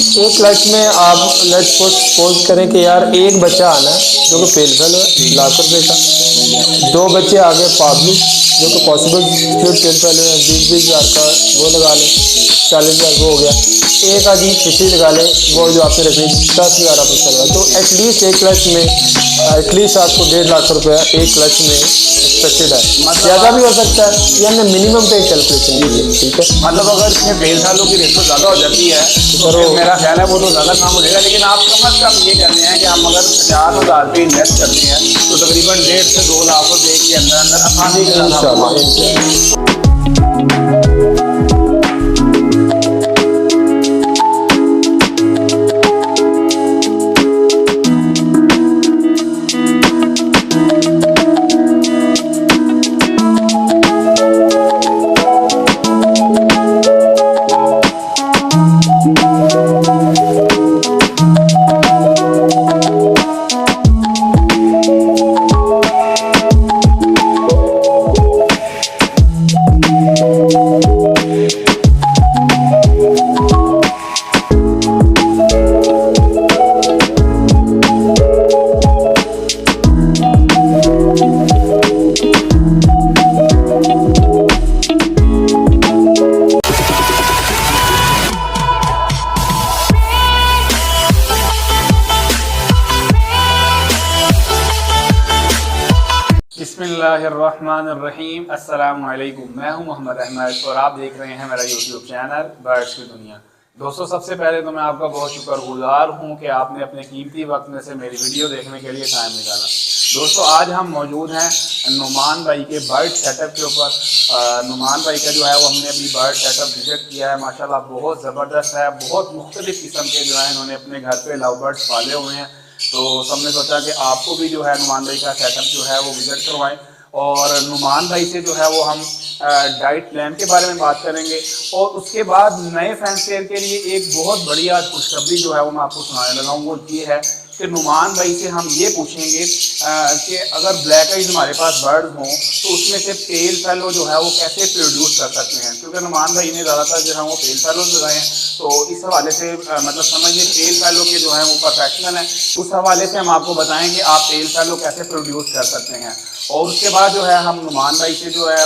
एक क्लच में आप लेट्स सपोज करें कि यार एक बच्चा आना है जो कि फेल फेल है ₹1,00,000 का, दो बच्चे आगे पाबलू जो कि पॉसिबल फ्यूट फेल फेल है, 20-20 हज़ार का वो लगा लें, 40 हज़ार वो हो गया। एक आदि फिफ्टी लगा लें, वो जो आपने रखी 10 हज़ार आप उसका लगा, तो एटलीस्ट एक क्लच में एटलीस्ट आपको ₹1.5 लाख एक क्लच में एक्सपेक्टेड है। मतलब ज़्यादा आप, भी हो सकता है, ये हमने मिनिमम पे कैलकुलेशन जी की जी, है, ठीक है। मतलब अगर इसमें फेल सालों की रेशो ज़्यादा हो जाती है तो तो सर फिर वो मेरा ख्याल है वो तो ज़्यादा काम हो जाएगा, लेकिन आप कम अज़ कम ये कहते हैं कि हम अगर 50,000 पे इन्वेस्ट करते हैं तो तकरीबन 1.5 से 2 लाख रुपए के अंदर अंदर आसानी के साथ हम इंशाल्लाह कमा सकते इंशाल्लाह। हैं। बिस्मिल्लाहिर्रहमानिर्रहीम, अस्सलामु अलैकुम। मैं हूं मोहम्मद अहमद और आप देख रहे हैं मेरा यूट्यूब चैनल बर्ड्स की दुनिया। दोस्तों, सबसे पहले तो मैं आपका बहुत शुक्रगुजार हूं कि आपने अपने कीमती वक्त में से मेरी वीडियो देखने के लिए टाइम निकाला। दोस्तों, आज हम मौजूद हैं नुमान भाई के बर्ड सेटअप के ऊपर। नुमान भाई का जो है वो हमने अभी बर्ड सेटअप विजिट किया है। माशाल्लाह बहुत ज़बरदस्त है, बहुत मुख्तलिफ किस्म के जो है इन्होंने अपने घर पे लव बर्ड्स पाले हुए हैं। तो सबने सोचा कि आपको भी जो है नुमान भाई का सेटअप जो है वो विजिट करवाएं, और नुमान भाई से जो है वो हम डाइट प्लान के बारे में बात करेंगे, और उसके बाद नए फैंसियर के लिए एक बहुत बढ़िया खुशखबरी जो है वो मैं आपको सुनाने लगा हूँ। वो ये है कि नुमान भाई से हम ये पूछेंगे कि अगर ब्लैक आइज हमारे पास बर्ड्स हों तो उसमें से पेल फेलो जो है वो कैसे प्रोड्यूस कर सकते हैं, क्योंकि नुमान भाई ने ज़्यादातर जो है वो पेल फेलो लगाए हैं। तो इस हवाले से मतलब समझिए पेल फेलो के जो है वो प्रोफेशनल हैं। उस हवाले से हम आपको बताएं कि आप पेल फेलो कैसे प्रोड्यूस कर सकते हैं। और उसके बाद जो है हम नुमान भाई से जो है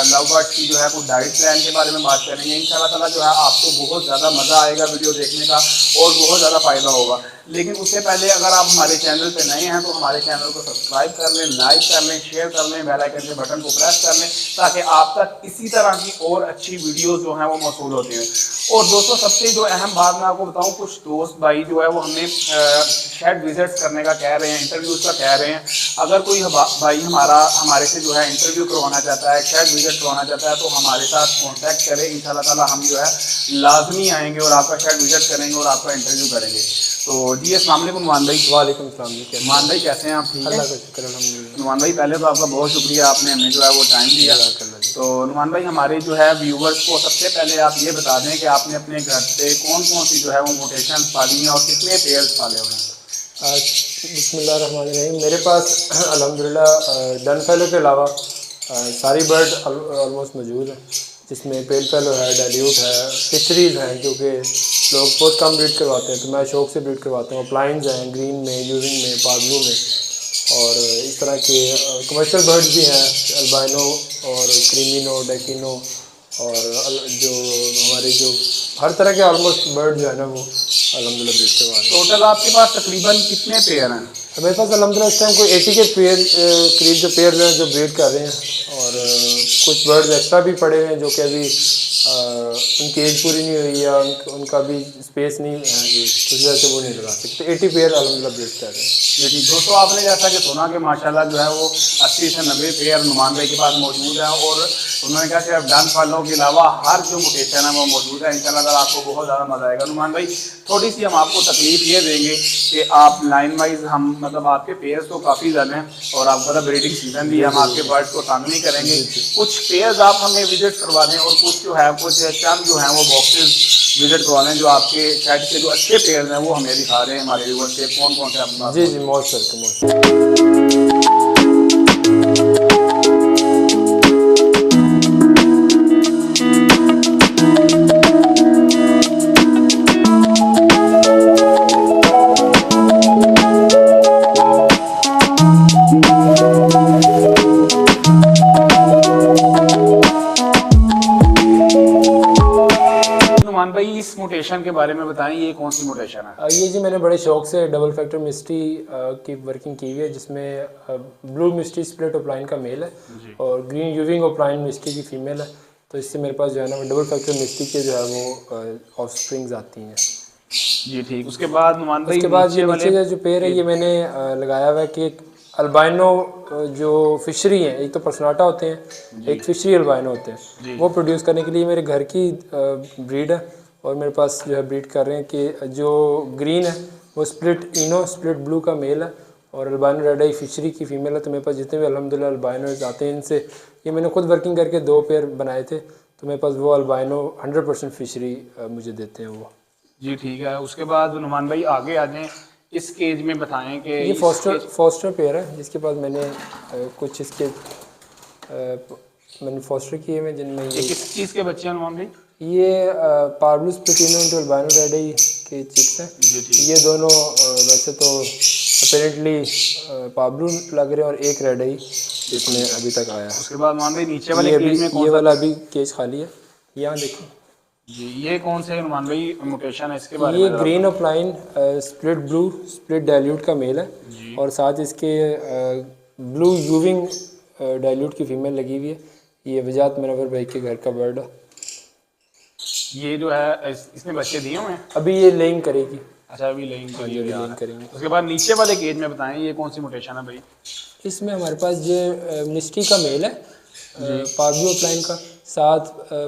लव बर्ड्स की जो है वो डाइट प्लान के बारे में बात करेंगे। इंशाल्लाह ताला जो है आपको बहुत ज़्यादा मज़ा आएगा वीडियो देखने का और बहुत ज़्यादा फ़ायदा होगा। लेकिन उससे पहले अगर आप हमारे चैनल पे नए हैं तो हमारे चैनल को सब्सक्राइब कर लें, लाइक कर लें, शेयर कर लें, बेल आइकन के बटन को प्रेस कर लें, ताकि आप तक इसी तरह की और अच्छी वीडियोस जो हैं वो मौसूल होती हैं। और दोस्तों, सबसे जो अहम बात मैं आपको बताऊं, कुछ दोस्त भाई जो है वो हमें शेड विजिट्स करने का कह रहे हैं, इंटरव्यूज़ का कह रहे हैं। अगर कोई भाई हमारे से जो है इंटरव्यू करवाना चाहता है, शेड विजिट करवाना चाहता है, तो हमारे साथ कॉन्टैक्ट करें। इंशाल्लाह ताला हम जो है लाजमी आएंगे और आपका शेड विजिट करेंगे और आपका इंटरव्यू करेंगे। तो जी, अस्सलाम वालेकुम नुमान भाई। वालेकुम सलाम जी, कैसे नुमान भाई कैसे हैं आप? ठीक है अल्लाह का शुक्र अल्हम्दुलिल्लाह। नुमान भाई, पहले तो आपका बहुत शुक्रिया, आपने हमें जो है वो टाइम दिया। जज़ाकल्लाह जी। तो नुमान भाई, हमारे जो है व्यूवर्स को सबसे पहले आप ये बता दें कि आपने अपने घर पे कौन कौन सी जो है वो मोटेशन पाली हैं और कितने पेयर्स पाले हुए हैं? बिस्मिल्लाहिर्रहमानिर्रहीम। मेरे पास अल्हम्दुलिल्लाह डन फेलो के अलावा सारी बर्ड ऑलमोस्ट मौजूद हैं, जिसमें पेल फेलो है, डाइल्यूट है, फिशरीज़ हैं, क्योंकि लोग बहुत कम ब्रीड करवाते हैं तो मैं शौक से ब्रीड करवाता हूँ। प्लाइंस हैं ग्रीन में, यूजिंग में, पागलू में, और इस तरह के कमर्शियल बर्ड्स भी हैं, अल्बाइनो और क्रीमिनो, डेकिनो, और जो हमारे जो हर तरह के ऑलमोस्ट बर्ड जो है ना वो अल्हम्दुलिल्लाह ब्रीड करवा रहे हैं। टोटल आपके पास तकरीबन कितने पेयर हैं? तो मेरे पास अल्हम्दुलिल्लाह इस टाइम कोई 80 के पेयर करीब जो पेयर हैं जो ब्रीड कर रहे हैं, और कुछ बर्ड्स एक्स्ट्रा भी पड़े हुए हैं जो कि अभी उनकी एज पूरी नहीं हुई है, उनका भी स्पेस नहीं है, उस वजह से वो नहीं लगा सकते। 80 पेयर अल्हम्दुलिल्लाह ब्रीड कर रहे हैं। जी दोस्तों, आपने जैसा कि सुना कि माशाल्लाह जो है वो 80 से 90 पेयर नुमान भाई के पास मौजूद है, और उन्होंने कहा सिर्फ डन फलों के अलावा हर जो मुटेशन है वो मौजूद है। इंशाल्लाह ताला आपको बहुत ज़्यादा मज़ा आएगा। नुमान भाई, थोड़ी सी हम आपको तकलीफ ये देंगे कि आप लाइन वाइज हम मतलब आपके पेयर्स तो काफ़ी ज़्यादा हैं और आपका तो ब्रीडिंग सीजन भी है, हम आपके बर्ड्स को तंग नहीं करेंगे। कुछ पेयर्स आप हमें विजिट करवा दें और कुछ जो है कुछ चंद जो हैं वो बॉक्सेस विजिट करवा लें जो आपके शेड के जो अच्छे पेयर्स हैं वो हमें दिखा रहे हैं हमारे व्यूअर्स से कौन कौन से आपके पास। जी जी, मौज करके मौज। में बताएं, ये कौन सी मोटेशन है? ये जी मैंने बड़े शौक से डबल फैक्टर मिस्ट्री की वर्किंग की हुई है, जिसमें ब्लू मिस्ट्री स्प्लिट ओपलाइन का मेल है और ग्रीन यूविंग ओपलाइन मिस्ट्री की फीमेल है। तो इससे मेरे पास जो है ना डबल फैक्टर मिस्ट्री के जो है वो ऑफ स्प्रिंग्स आती हैं जी ठीक। उसके बाद नुमान भाई उसके बाद ये वाले नीचे का जो पेड़ है ये मैंने लगाया हुआ है कि एक अल्बाइनो जो फिशरी हैं, एक तो पर्सनाटा होते हैं, एक फिशरी अल्बाइनो होते हैं, वो प्रोड्यूस करने के लिए मेरे घर की ब्रीड है। और मेरे पास जो है ब्रीड कर रहे हैं कि जो ग्रीन है वो स्प्लिट इनो स्प्लिट ब्लू का मेल है और अल्बाइनो रेड आई फिशरी की फीमेल है। तो मेरे पास जितने भी अल्हम्दुलिल्लाह अल्बाइनोज आते हैं, इनसे ये मैंने खुद वर्किंग करके 2 पेयर बनाए थे। तो मेरे पास वो अल्बाइनो 100% फिशरी मुझे देते हैं वो। जी ठीक है। उसके बाद नुमान भाई आगे आ जाएं, इस केज में बताएं कि ये फोस्टर पेयर है, जिसके बाद मैंने कुछ इसके मैंने फोस्टर किए हुए जिनमें ये किस चीज़ के बच्चे हैं नुमान भाई? ये पार्बलूस प्लेटिनो इंटू अल्बाइनो रेड आई के चिक्स हैं। जी ठीक। ये दोनों वैसे तो अपेरेंटली पाब्लू लग रहे हैं और एक रेड आई इसमें अभी तक आया है। उसके बाद नुमान भाई नीचे वाले ये केज में ये कौन सा? वाला अभी केज खाली है, यहाँ देखो। जी ये कौन से नुमान भाई मोटेशन है, इसके बारे ये में green offline split blue split dilute का मेल है और साथ इसके ब्लू यूविंग डाइल्यूट की फीमेल लगी हुई है। ये वजात मनवर भाई के घर का बर्ड है। ये जो है इसने बच्चे दिए हुए हैं? अभी ये लेइंग करेगी। अच्छा अभी लेंगे करेंगे। उसके बाद नीचे वाले केज में बताएं, ये कौन सी मोटेशन है भाई? इसमें हमारे पास ये मिस्ट्री का मेल है, पाब्लो ऑफलाइन का, साथ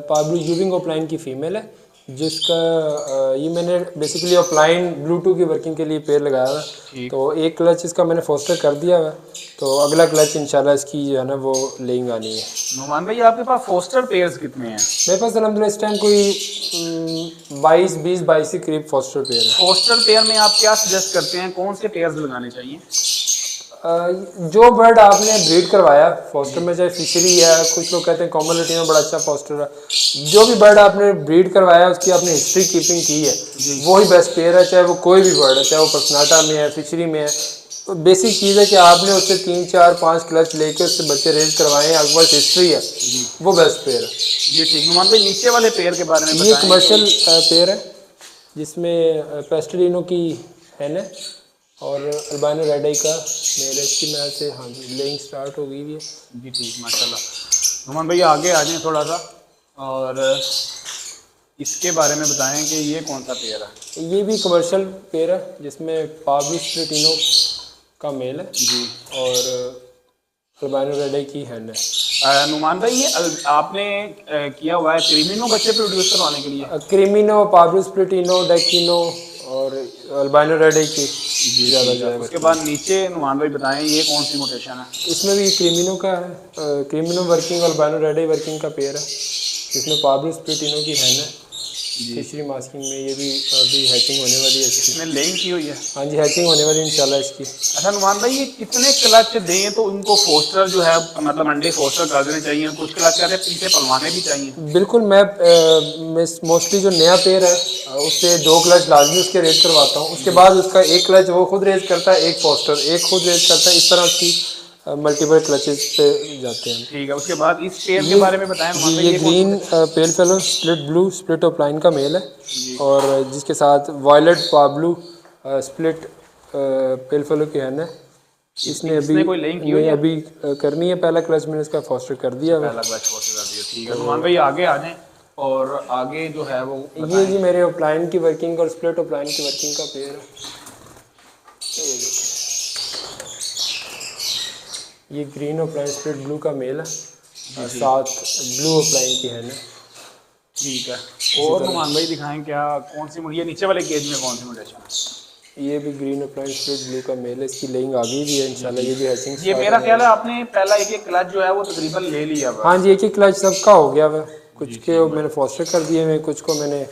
पाब्लो यूविंग ऑफलाइन की फीमेल है, जिसका ये मैंने बेसिकली ऑफलाइन ब्लूटूथ की वर्किंग के लिए पेयर लगाया हुआ है। तो एक क्लच इसका मैंने फोस्टर कर दिया हुआ है, तो अगला क्लच इंशाल्लाह इसकी जो है ना वो लेइंग आनी है। नुमान भाई आपके पास फोस्टर पेयर्स कितने हैं? मेरे पास अलहमदुलिल्लाह इस टाइम कोई 22 के करीब फोस्टर पेयर है। फोस्टर पेयर में आप क्या सजेस्ट करते हैं, कौन से पेयर्स लगाने चाहिए? जो बर्ड आपने ब्रीड करवाया फोस्टर में, चाहे फिशरी है, कुछ लोग कहते हैं कॉमन लटीनो बड़ा अच्छा फोस्टर है, जो भी बर्ड आपने ब्रीड करवाया उसकी आपने हिस्ट्री कीपिंग की है, वही बेस्ट पेयर है। चाहे वो कोई भी बर्ड है, चाहे वो पर्सनाटा में है, फिशरी में है, तो बेसिक चीज़ है कि आपने उससे 3 4 5 क्लच लेके उससे बच्चे रेज करवाए हैं, अकबर हिस्ट्री है, वो बेस्ट पेयर है। जी ठीक। नुमान भाई नीचे वाले पेयर के बारे में ये कमर्शियल पेयर है, जिसमें पेस्टलिनो की हैन है और अल्बाइनो रेड आई का मेल है। इसकी मैं से हाँ जी लेइंग स्टार्ट हो गई है। जी ठीक माशाल्लाह। नुमान भाई आगे आ जाएं थोड़ा सा और इसके बारे में बताएं कि ये कौन सा पेयर है? ये भी कमर्शियल पेयर है, जिसमें पाब्लो प्लेटिनो का मेल है जी और अल्बाइनो रेड आई की हैंड है। नुमान भाई ये आपने किया हुआ है क्रीमिनो बच्चे प्रोड्यूस करवाने के लिए? क्रीमिनो, पाब्लो प्लेटिनो, डेकिनो और अल्बाइनो रेड आई की ज़्यादा जो है। उसके बाद नीचे नुमान भाई बताएं, ये कौन सी मोटेशन है? इसमें भी क्रीमिनो का है, क्रीमिनो वर्किंग और अल्बाइनो रेड आई वर्किंग का पेयर है, जिसमें पाब्लो प्लेटिनो की हैंड है। फिशरी मास्किंग में ये भी अभी हैचिंग होने वाली है इसकी। इसमें लेइंग की हुई है? हाँ जी हैचिंग होने वाली है इंशाल्लाह इसकी। अच्छा नुमान भाई ये कितने क्लच दें तो उनको फोस्टर जो है मतलब अंडे फोस्टर कर देने चाहिए, कुछ क्लच कहते हैं पीछे पलवाने भी चाहिए? बिल्कुल, मैं मोस्टली जो नया पेयर है उससे 2 क्लच लाजमी उसके रेज करवाता हूँ। उसके बाद उसका एक क्लच वो खुद रेज करता है, एक फोस्टर एक खुद रेज करता है, इस तरह उसकी मल्टीपल क्लचेस पे जाते हैं। ठीक है। उसके बाद इस पेयर के बारे में बताएं नुमान भाई। ये ग्रीन पेल fellow split blue split offline का मेल है और जिसके साथ वायलेट पाब्लू स्प्लिट पेल फेलो की हैन है। इसने अभी कोई लेइंग की हुई है? अभी करनी है, पहला क्लच मैंने इसका फोस्टर कर दिया है। पहला क्लच फोस्टर कर दिया। ठीक है नुमान भाई आगे आ जाएं और आगे जो है वो ये जी मेरे ऑफलाइन की वर्किंग और स्प्लिट ऑफलाइन की वर्किंग का पेयर है। ये ग्रीन ऑफलाइन स्प्लिट ब्लू का मेल है और साथ ब्लू ऑफलाइन की हैन है। ठीक है। और नुमान भाई दिखाएं क्या कौन सी ये नीचे वाले केज में कौन सी मोटेशन है? ये भी ग्रीन ऑफलाइन स्प्लिट ब्लू का मेल है, इसकी लेइंग आ गई भी है इंशाल्लाह। ये भी हैचिंग ये मेरा ख्याल है आपने पहला एक क्लच जो है वो तकरीबन ले लिया हुआ। हाँ जी, एक ही क्लच सबका हो गया हुआ। कुछ के मैंने फोस्टर कर दिए हुए, कुछ को मैंने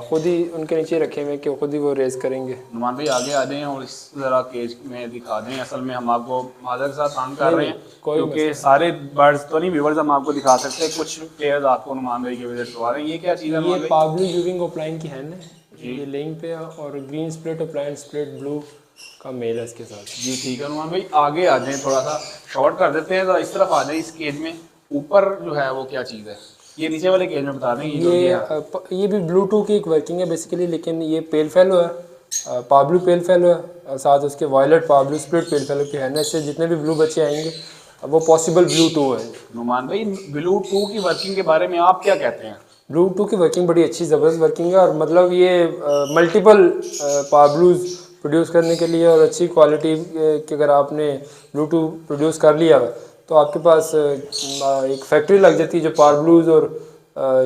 खुद ही उनके नीचे रखे हुए कि खुद ही वो रेस करेंगे। नुमान भाई आगे आ जाएं और इस जरा केज में दिखा दें। असल में हम आपको मादर के साथ काम कर रहे हैं क्योंकि सारे बर्ड्स तो नहीं व्यूअर्स हम आपको दिखा सकते, कुछ पेयर्स आपको नुमान भाई के विजिट करवा रहे हैं। ये क्या चीज़ है? ये पाब्लो यूविंग ऑफलाइन की हैंड है, ये लेइंग पे है और green split offline split blue का मेल है इसके साथ। जी ठीक है नुमान भाई आगे आ जाएं, थोड़ा सा शॉर्ट कर देते हैं तो इस तरफ आ जाए। इस केज में ऊपर जो है वो क्या चीज़ है? ये नीचे वाले केज में बता दें ये जो ये है। ये भी ब्लूटूथ की एक वर्किंग है बेसिकली, लेकिन ये पेल फेलो है, पाब्लू पेल फेलो है, और साथ उसके वायलेट पाब्लू स्प्लिट पेल फेलो की है। इससे जितने भी ब्लू बच्चे आएंगे वो पॉसिबल ब्लूटूथ है। नुमान भाई ब्लूटूथ की वर्किंग के बारे में आप क्या कहते हैं? ब्लूटूथ की वर्किंग बड़ी अच्छी ज़बरदस्त वर्किंग है, और मतलब ये मल्टीपल पाब्लूज प्रोड्यूस करने के लिए और अच्छी क्वालिटी की अगर आपने ब्लूटूथ प्रोड्यूस कर लिया है तो आपके पास एक फैक्ट्री लग जाती है जो पाब्लूज और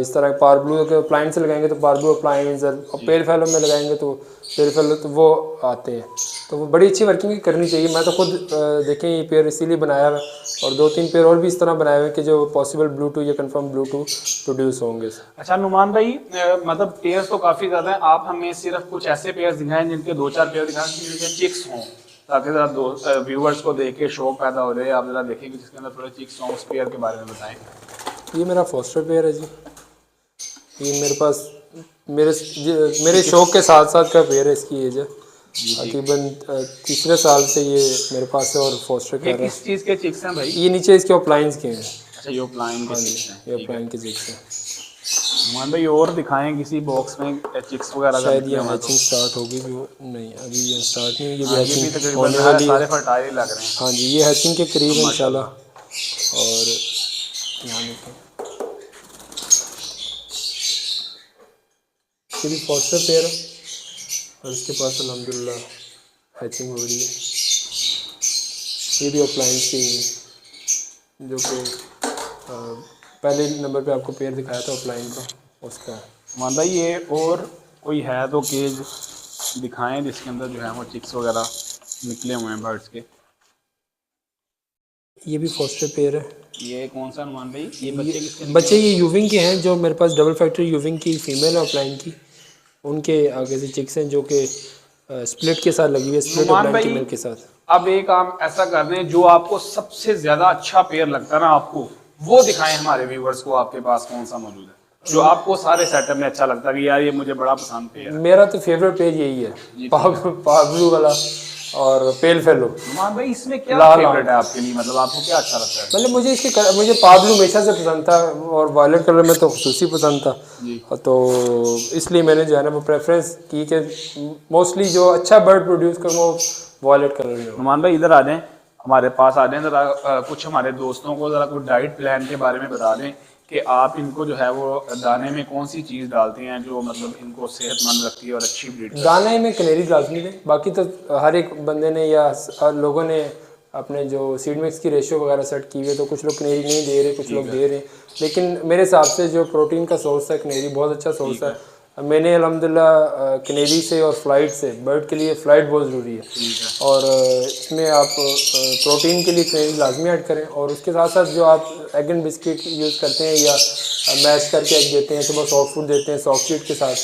इस तरह पाब्लू के अप्लाइंस से लगाएंगे तो पाब्लू अप्लाइंस, और पेल फेलो में लगाएंगे तो पेल फेलो, तो वो आते हैं। तो वो बड़ी अच्छी वर्किंग करनी चाहिए। मैं तो खुद देखें ये पेयर इसीलिए बनाया है, और 2-3 पेयर और भी इस तरह बनाए हुए हैं कि जो पॉसिबल ब्लूटूथ या कंफर्म ब्लूटूथ प्रोड्यूस होंगे। अच्छा नुमान भाई मतलब पेयर्स तो काफी ज्यादा हैं, आप हमें सिर्फ कुछ ऐसे पेयर्स दिखाएं जिनके 2-4 पेयर दिखाएं जिनके चिक्स हों, ताकि जरा व्यूअर्स को देख के शौक पैदा हो जाए। आप जरा देखें कि जिसके अंदर थोड़े चिक्स हों, उस पेयर के बारे में बताएं। ये मेरा फोस्टर पेयर है जी, ये मेरे पास मेरे शौक के साथ साथ का पेयर है। इसकी एज है तकरीबन 3 साल से ये मेरे पास है और फोस्टर कर रहा है। किस चीज के चिक्स हैं भाई? ये नीचे इसके अप्लाइंस के हैं। अच्छा ये प्लाइन के चिक्स हैं, ये अप्लाइन के चिक्स हैं। नुमान भाई और दिखाएं किसी बॉक्स में चिक्स वगैरह का। शायद ये हैचिंग स्टार्ट होगी भी नहीं, अभी ये स्टार्ट नहीं हुई, ये भी ये भी हैचिंग तकरीबन होने वाली सारे है। फर्टाइल लग रहे हैं। हाँ जी, ये हैचिंग के करीब है इंशाल्लाह। और यहाँ देखो ये भी फोस्टर पेयर है, और इसके पास अल्हम्दुलिल्लाह हैचिंग हो रही है। ये भी अप्लाइंस की है जो कि पहले नंबर पे आपको पेयर दिखाया था अप्लाइन का, उसका है। मान भाई ये और कोई है तो केज दिखाएं जिसके अंदर जो है वो चिक्स वगैरह निकले हुए हैं बर्ड्स के। ये भी फोस्टर पेयर है। ये कौन सा नुमान भाई? ये बच्चे किसके? बच्चे ये यूविंग के हैं, जो मेरे पास डबल फैक्ट्री यूविंग की फीमेल है अप्लाइन की, उनके आगे से चिक्स हैं जो कि स्प्लिट के साथ लगी हुई है, स्प्लिट नुमान अप्लाइन की भाई मेल के साथ। अब एक काम ऐसा कर रहे हैं, जो आपको सबसे ज्यादा अच्छा पेयर लगता है ना आपको, वो दिखाएं हमारे व्यूवर्स को। आपके पास कौन सा मौजूद है जो आपको सारे सेटअप में अच्छा लगता है कि यार ये मुझे बड़ा पसंद पेयर है? मेरा तो फेवरेट पेज यही है, पाब्लू वाला और पेल फेलो। नुमान भाई इसमें क्या लाल फेवरेट है आपके लिए, मतलब आपको क्या अच्छा लगता है? मतलब मुझे पाब्लू हमेशा से पसंद था, और वायलेट कलर में तो खुसूसी पसंद था जी। तो इसलिए मैंने जो है ना वो प्रेफरेंस की कि मोस्टली जो अच्छा बर्ड प्रोड्यूस करूँ वो वायलेट कलर में हो। नुमान भाई इधर आ जाएं, हमारे पास आ जाएं जरा। कुछ हमारे दोस्तों को जरा कुछ डाइट प्लान के बारे में बता दें कि आप इनको जो है वो दाने में कौन सी चीज़ डालते हैं जो मतलब इनको सेहतमंद रखती है और अच्छी ब्रीड। दाने में कनेरी लाजमी दें, बाकी तो हर एक बंदे ने या लोगों ने अपने जो सीड मिक्स की रेशियो वगैरह सेट की हुई है, तो कुछ लोग कनेरी नहीं दे रहे, कुछ लोग दे रहे हैं, लेकिन मेरे हिसाब से जो प्रोटीन का सोर्स है कनेरी बहुत अच्छा सोर्स है। मैंने अल्हम्दुलिल्लाह कनेरी से और फ्लाइट से, बर्ड के लिए फ़्लाइट बहुत ज़रूरी है, और इसमें आप प्रोटीन के लिए कनेरी लाजमी ऐड करें, और उसके साथ साथ जो आप एग एंड बिस्किट यूज़ करते हैं या मैश करके एग देते हैं, सुबह सॉफ्ट फूड देते हैं सॉफ्ट फीड के साथ,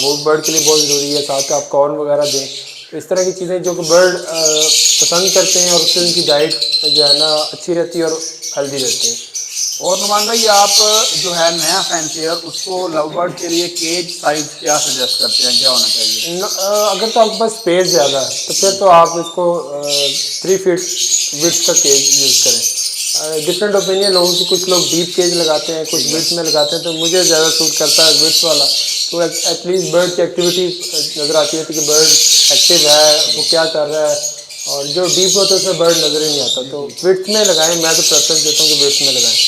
वो बर्ड के लिए बहुत ज़रूरी है। साथ आप कॉर्न वगैरह दें, तो इस तरह की चीज़ें जो कि बर्ड पसंद करते हैं, और उससे उनकी डाइट जो है ना अच्छी रहती है और हेल्दी रहते हैं। और नुमान भाई आप जो है नया फैंसियर उसको लव बर्ड के लिए केज साइज क्या सजेस्ट करते हैं, क्या होना चाहिए? अगर तो आपके पास स्पेस ज़्यादा है तो फिर तो आप इसको 3 फीट विड्थ का केज यूज़ करें। डिफरेंट ओपिनियन लोगों की, कुछ लोग डीप केज लगाते हैं, कुछ विड्थ में लगाते हैं, तो मुझे ज़्यादा सूट करता है विड्थ वाला। तो एटलीस्ट बर्ड की एक्टिविटी नज़र आती है कि बर्ड एक्टिव है, वो क्या कर रहा है, और जो डीप होता है उसमें बर्ड नज़र ही नहीं आता। तो विड्थ में लगाएं, मैं तो प्रेफरेंस देता हूँ कि विड्थ में लगाएं,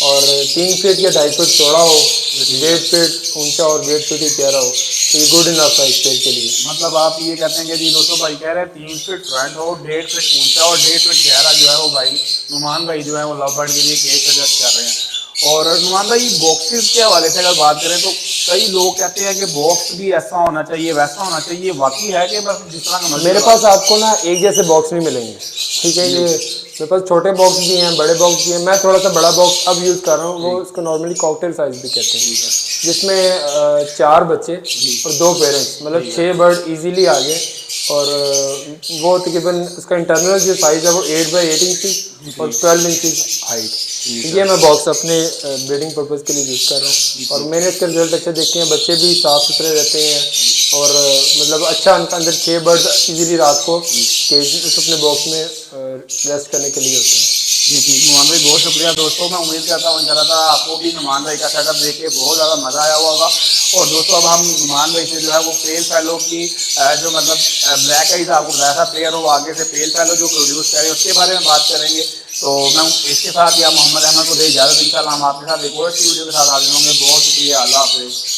और 3 फीट या 2.5 फीट चौड़ा हो, 1.5 फीट ऊंचा और 1.5 फीट ही गहरा हो, तो ये गुड इनफ है इस पेड़ के लिए। मतलब आप ये कहते हैं कि जी दोस्तों भाई कह रहे हैं 3 फीट फ्रंट हो, 1.5 फीट ऊंचा और 1.5 फीट गहरा जो है वो भाई नुमान भाई जो है वो लव बर्ड के लिए केज सजेस्ट कर रहे हैं। और नुमान भाई बॉक्सेस के हवाले से अगर बात करें तो कई लोग कहते हैं कि बॉक्स भी ऐसा होना चाहिए वैसा होना चाहिए, वाकई है कि बस जिस तरह का मेरे पास आपको ना एक जैसे बॉक्स नहीं मिलेंगे, ठीक है। ये मेरे पास छोटे बॉक्स भी हैं, बड़े बॉक्स भी हैं। मैं थोड़ा सा बड़ा बॉक्स अब यूज़ कर रहा हूँ, वो उसको नॉर्मली कॉकटेल साइज भी कहते हैं, जिसमें 4 बच्चे और 2 पेरेंट्स, मतलब 6 बर्ड इजीली आ गए। और वो तकरीबन उसका इंटरनल जो साइज़ है वो 8x8 इंचज़ और 12 इंचज़ हाइट। ये मैं बॉक्स अपने ब्रीडिंग पर्पज़ के लिए यूज़ कर रहा हूँ, और मैंने इसके रिजल्ट अच्छे देखे हैं। बच्चे भी साफ़ सुथरे रहते हैं, और मतलब अच्छा अंदर 6 बर्ड इजीली रात को केज अपने बॉक्स में रेस्ट करने के लिए होते हैं। जी ठीक नुमान भाई, बहुत बहुत शुक्रिया दोस्तों। मैं उम्मीद करता हूँ इंशाल्लाह आपको भी नुमान भाई का सेटअप देख के बहुत ज़्यादा मज़ा आया होगा। और दोस्तों अब हम नुमान भाई से जो है वो पेल फैलो की जो मतलब ब्लैक आइज आपको बताया था प्लेयर हो, आगे से पेल फैलो जो प्रोड्यूस करें उसके बारे में बात करेंगे। तो मैं इसके साथ या मोहम्मद अहमद को दे इजाज़त, इंशाल्लाह हम आपके साथ एक और वीडियो के साथ हाजिर होंगे। बहुत शुक्रिया, अल्लाह हाफिज़।